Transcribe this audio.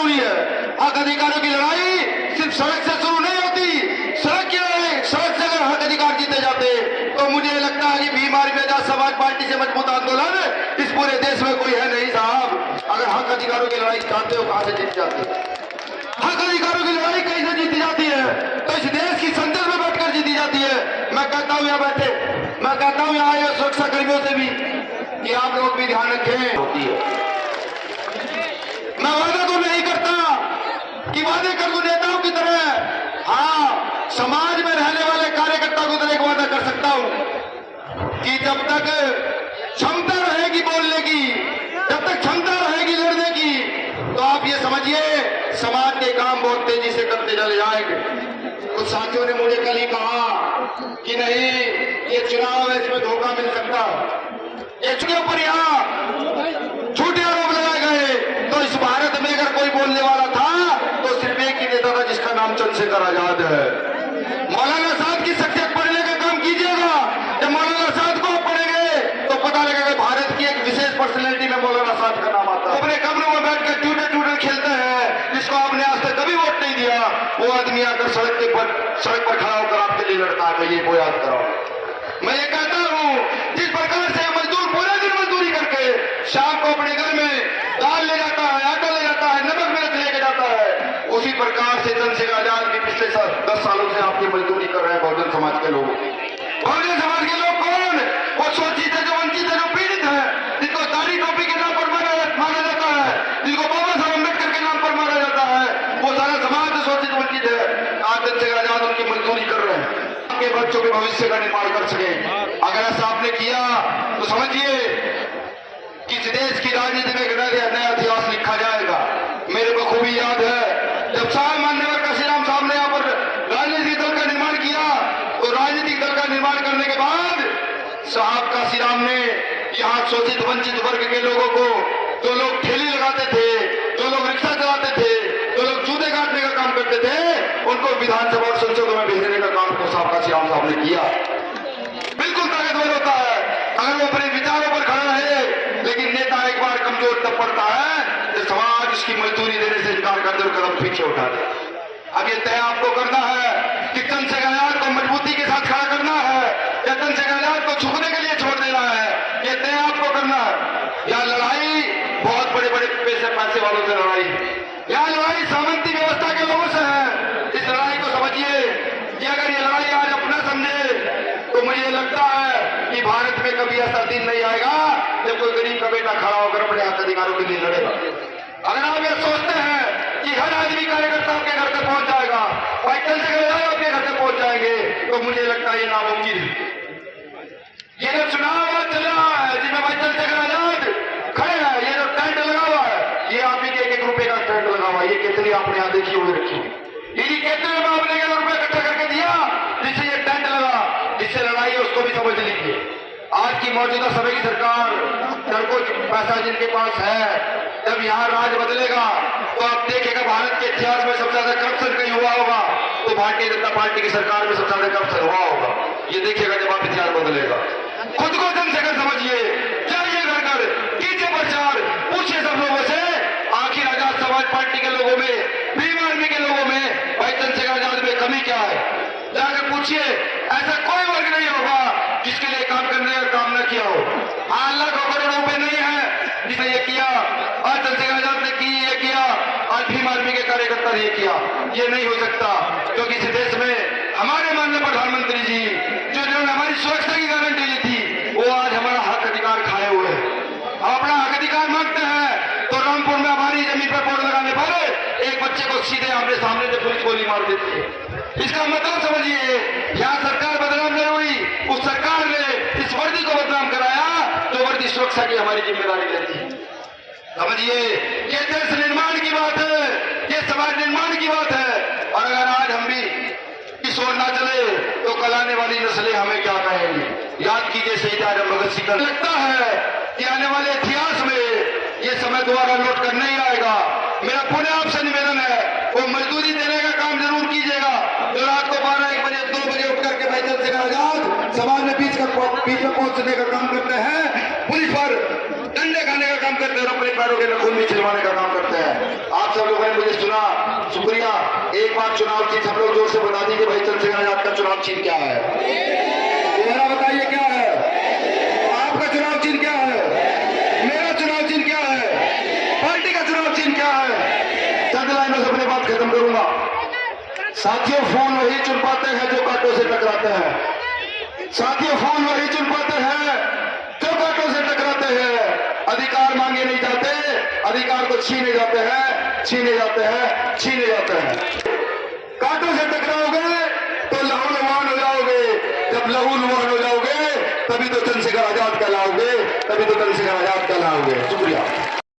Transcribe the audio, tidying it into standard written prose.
जरूरी है। हक अधिकारों की लड़ाई सिर्फ सड़क से शुरू नहीं होती। सड़क की लड़ाई, सड़क से अगर हक अधिकार जीते जाते तो मुझे लगता है कि भीम आर्मी आजाद समाज पार्टी से मजबूत आंदोलन इस पूरे देश में कोई है नहीं साहब। अगर हक अधिकारों की लड़ाई चाहते हो कहां से जीत जाते? हक अधिकारों की लड़ाई कैसे जीती जाती है? तो इस देश की संसद में बैठकर जीती जाती है। मैं कहता हूं यहाँ बैठे, मैं कहता हूं यहाँ आए सुरक्षा कर्मियों से भी कि आप लोग भी ध्यान रखें। होती है, मैं वादा तो नहीं करता कि वादे कर दूं नेताओं की तरह। हाँ, समाज में रहने वाले कार्यकर्ताओं की तरह एक वादा कर सकता हूं कि जब तक क्षमता रहेगी बोलने की, जब तक क्षमता रहेगी लड़ने की, तो आप ये समझिए समाज के काम बहुत तेजी से करते चले जाएंगे। कुछ साथियों ने मुझे कल ही कहा कि नहीं, ये चुनाव है, इसमें धोखा मिल सकता है। इसके ऊपर यहाँ झूठे आरोप लगाए गए। तो इस भारत में अगर कोई बोलने वाला था तो सिर्फ एक ही नेता था जिसका नाम चंद्रशेखर आजाद है। मौलाना आजाद की शख्सियत पढ़ने का काम कीजिएगा। जब मौलाना आजाद को पढ़ेंगे तो पता लगेगा भारत की एक विशेष पर्सनैलिटी में मौलाना आजाद का नाम आता है। अपने कमरों में बैठकर ट्यूटर खेलते हैं, जिसको आपने आज तक कभी वोट नहीं दिया, वो आदमी आकर सड़क पर खड़ा होकर आपके लिए लड़ता है। मैं ये को याद कराओ। मैं ये कहता हूं, जिस प्रकार से मजदूर पूरे दिन मजदूरी करके शाम को अपने घर में दाल ले जाता है, आटा ले जाता है, नमक मिर्च लेके जाता है, उसी प्रकार से चंद्रशेखर आजाद भी पिछले 10 सालों से आपकी मजदूरी कर रहे हैं बहुजन समाज के लोग। बहुजन समाज के लोग कौन? वो शोषित है, जो वंचित है, जो पीड़ित है, जिनको दाढ़ी टोपी के नाम पर मारा जाता है, जिनको बाबा साहब अम्बेडकर के नाम पर मारा जाता है, वो सारा समाज शोषित वंचित है। आज चंद्रशेखर आजाद उनकी मजदूरी कर रहे हैं आपके बच्चों के भविष्य का निर्माण कर सके। अगर ऐसा आपने किया तो समझिए कि इस देश की राजनीति में एक नया इतिहास लिखा जाएगा। मेरे को खूबी याद है जब साहब मान्यवर काशीराम साहब ने यहाँ पर राजनीतिक दल का निर्माण किया, तो राजनीतिक दल का निर्माण करने के बाद साहब काशीराम ने यहाँ शोषित वंचित वर्ग के लोगों को, जो लोग ठेली लगाते थे, जो लोग रिक्शा चलाते थे, जो लोग जूते काटने का काम करते थे, उनको विधानसभा और संसदों में भेजने का काम को साहब काशीराम साहब ने किया। बिल्कुल ताकतवर होता है अगर वो अपने विचारों पर खड़ा है, लेकिन नेता एक बार कमजोर तब पड़ता है तो समाज उसकी मजदूरी देने से इनकार कर दे, कदम पीछे उठा दे। अब ये तय आपको करना है कि चंद्रशेखर आजाद को मजबूती के साथ खड़ा करना है या चंद्रशेखर आजाद को झुकने के लिए छोड़ देना है। ये तय आपको करना है। यह लड़ाई बहुत बड़े बड़े पैसे वालों से लड़ाई, यह लड़ाई सामंती व्यवस्था के लोगों से है। इस लड़ाई को समझिए कि अगर ये लड़ाई आज अपना समझे तो मुझे लगता है कि भारत में कभी ऐसा दिन नहीं आएगा जब कोई गरीब का बेटा खड़ा होकर अपने हक अधिकारों के लिए लड़ेगा। अगर आप ये सोचते हैं कि हर आदमी कार्यकर्ता आपके घर तक पहुंच जाएगा, चंद्रशेखर आजाद आपके घर तक पहुंच जाएंगे, तो मुझे लगता है ये नामुमकिन है। ये जो चुनाव चल रहा है जिसमें भाई चंद्रशेखर आजाद खड़े हैं, ये जो टेंट लगा हुआ है, ये आप ही के 1-1 रुपए का टेंट लगा हुआ है। ये केतली आपने यहाँ देखी हुई रखी है, ये केतली में आपने 1 रुपए इकट्ठा करके दिया जिससे ये टेंट लगा, जिससे लड़ाई है उसको भी समझ लीजिए। आज की मौजूदा समय की सरकार, जब कुछ पैसा जिनके पास है, जब यहाँ राज बदलेगा तो आप देखेगा भारत के इतिहास में सबसे ज्यादा करप्शन कहीं हुआ होगा तो भारतीय जनता पार्टी की सरकार में सबसे ज्यादा करप्शन हुआ होगा। ये देखिएगा जब आप इतिहास बदलेगा। खुद को चंद्रशेखर समझिए, जाइए घर घर, कीजिए प्रचार, पूछिए सब लोगों से आखिर आजाद समाज पार्टी के लोगों में, भीम आर्मी के लोगों में भाई चंद्रशेखर आजाद में कमी क्या है। जाकर पूछिए, ऐसा कोई वर्ग नहीं होगा जिसके लिए काम करने का काम न किया हो। हाँ, लाखों करोड़ों रुपए नहीं है जिसने ये किया, आज चंद्रशेखर आजाद ने की, ये किया, आज भीम आर्मी के कार्यकर्ता ने किया। ये नहीं हो सकता क्योंकि इस देश में हमारे माननीय प्रधानमंत्री जी जिन्होंने हमारी सुरक्षा की गारंटी ली थी, वो आज हमारा हक अधिकार खाए हुए हैं। हम अपना हक अधिकार मांगते हैं तो रामपुर में हमारी जमीन पर बोर्ड लगाने पर एक बच्चे को सीधे आमने सामने से पुलिस गोली मार देती है। इसका मतलब समझिए, यहाँ सरकार बदनाम नहीं हुई, उस सरकार ने इस वर्दी को बदनाम कराया जो वर्दी सुरक्षा की हमारी जिम्मेदारी लेती है। समझिए, ये देश निर्माण की बात है, ये समाज निर्माण की बात है। और अगर आज हम भी इस ओर ना चले तो कल आने वाली नस्लें हमें क्या कहेंगी। याद कीजिए शहीद आजम भगत सिंह का। लगता है कि आने वाले इतिहास में ये समय दोबारा लौट कर नहीं आएगा। मेरा पुनः आपसे निवेदन है, वो मजदूरी देने का काम जरूर कीजिएगा जो रात को 12-1 बजे 2 बजे उठ करके भाई चंद्रशेखर आजाद समाज में बीच में पहुंचने का काम करते हैं, पुलिस पर डंडे खाने का काम करते हैं और अपने पैरों के नखून भी छिलवाने का काम करते हैं। आप सब लोगों ने बाद चुनाव चिन्ह सब लोग जोर से बता दीजिए भाई, चंद्रशेखर आजाद का चुनाव चिन्ह क्या है? जरा बताइए क्या है? आपका चुनाव चिन्ह क्या है? मेरा चुनाव चिन्ह क्या है? पार्टी का चुनाव चिन्ह क्या है? चंद लाइनों से अपनी बात खत्म करूंगा। साथियों, फोन वही चुन पाते हैं जो कांटों से टकराते हैं। साथियों, फोन वही चुन पाते हैं जो कांटों से टकराते हैं। अधिकार मांगे नहीं जाते, अधिकार को छीने जाते हैं, छीने जाते हैं, छीने जाते हैं। कांटों से टकराओगे तो लहूलुहान हो जाओगे। जब लहूलुहान हो जाओगे तभी तो चंद्रशेखर आजाद कहलाओगे, तभी तो चंद्रशेखर आजाद कहलाओगे। शुक्रिया।